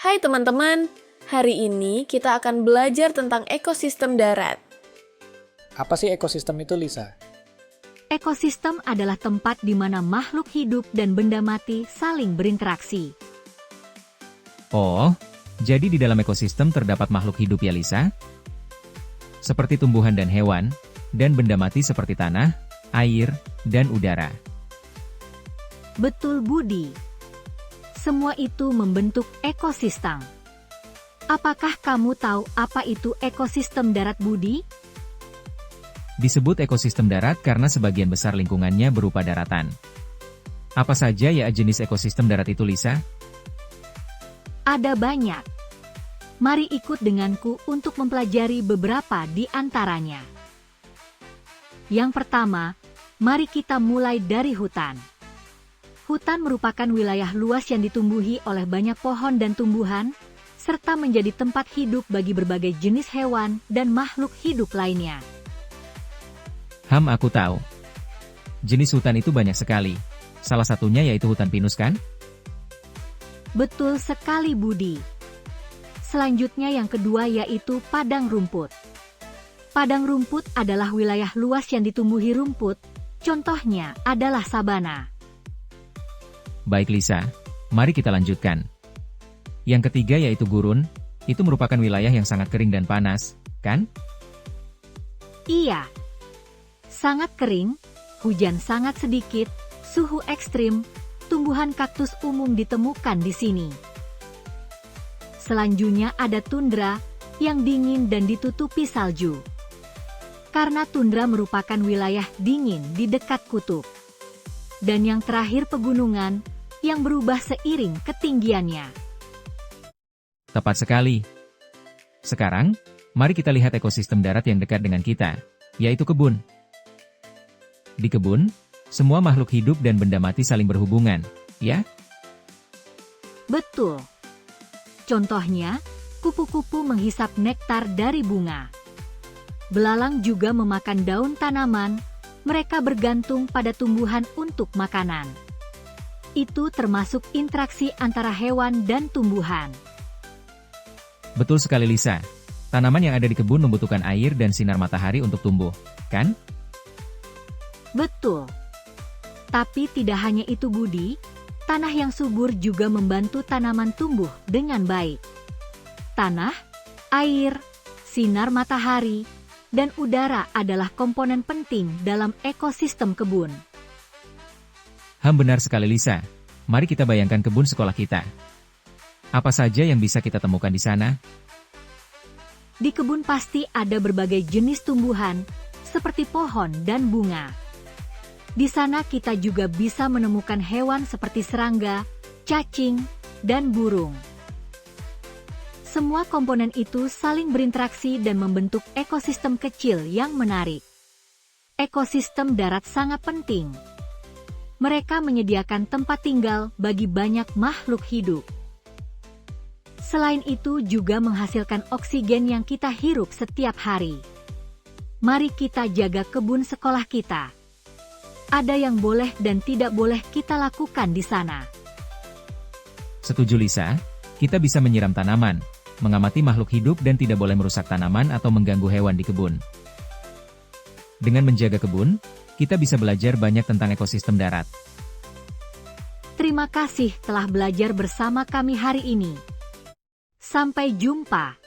Hai teman-teman, hari ini kita akan belajar tentang ekosistem darat. Apa sih ekosistem itu, Lisa? Ekosistem adalah tempat di mana makhluk hidup dan benda mati saling berinteraksi. Oh, jadi di dalam ekosistem terdapat makhluk hidup ya Lisa? Seperti tumbuhan dan hewan, dan benda mati seperti tanah, air, dan udara. Betul Budi. Semua itu membentuk ekosistem. Apakah kamu tahu apa itu ekosistem darat Budi? Disebut ekosistem darat karena sebagian besar lingkungannya berupa daratan. Apa saja ya jenis ekosistem darat itu Lisa? Ada banyak. Mari ikut denganku untuk mempelajari beberapa di antaranya. Yang pertama, mari kita mulai dari hutan. Hutan merupakan wilayah luas yang ditumbuhi oleh banyak pohon dan tumbuhan, serta menjadi tempat hidup bagi berbagai jenis hewan dan makhluk hidup lainnya. Aku tahu. Jenis hutan itu banyak sekali. Salah satunya yaitu hutan pinus kan? Betul sekali Budi. Selanjutnya yang kedua yaitu padang rumput. Padang rumput adalah wilayah luas yang ditumbuhi rumput, contohnya adalah sabana. Baik Lisa, mari kita lanjutkan. Yang ketiga yaitu gurun, itu merupakan wilayah yang sangat kering dan panas, kan? Iya. Sangat kering, hujan sangat sedikit, suhu ekstrim, tumbuhan kaktus umum ditemukan di sini. Selanjutnya ada tundra, yang dingin dan ditutupi salju. Karena tundra merupakan wilayah dingin di dekat kutub. Dan yang terakhir pegunungan, yang berubah seiring ketinggiannya. Tepat sekali. Sekarang, mari kita lihat ekosistem darat yang dekat dengan kita, yaitu kebun. Di kebun, semua makhluk hidup dan benda mati saling berhubungan, ya? Betul. Contohnya, kupu-kupu menghisap nektar dari bunga. Belalang juga memakan daun tanaman, mereka bergantung pada tumbuhan untuk makanan. Itu termasuk interaksi antara hewan dan tumbuhan. Betul sekali Lisa. Tanaman yang ada di kebun membutuhkan air dan sinar matahari untuk tumbuh, kan? Betul. Tapi tidak hanya itu Budi, tanah yang subur juga membantu tanaman tumbuh dengan baik. Tanah, air, sinar matahari, dan udara adalah komponen penting dalam ekosistem kebun. Benar sekali Lisa. Mari kita bayangkan kebun sekolah kita. Apa saja yang bisa kita temukan di sana? Di kebun pasti ada berbagai jenis tumbuhan, seperti pohon dan bunga. Di sana kita juga bisa menemukan hewan seperti serangga, cacing, dan burung. Semua komponen itu saling berinteraksi dan membentuk ekosistem kecil yang menarik. Ekosistem darat sangat penting. Mereka menyediakan tempat tinggal bagi banyak makhluk hidup. Selain itu juga menghasilkan oksigen yang kita hirup setiap hari. Mari kita jaga kebun sekolah kita. Ada yang boleh dan tidak boleh kita lakukan di sana. Setuju Lisa, kita bisa menyiram tanaman, mengamati makhluk hidup dan tidak boleh merusak tanaman atau mengganggu hewan di kebun. Dengan menjaga kebun, kita bisa belajar banyak tentang ekosistem darat. Terima kasih telah belajar bersama kami hari ini. Sampai jumpa.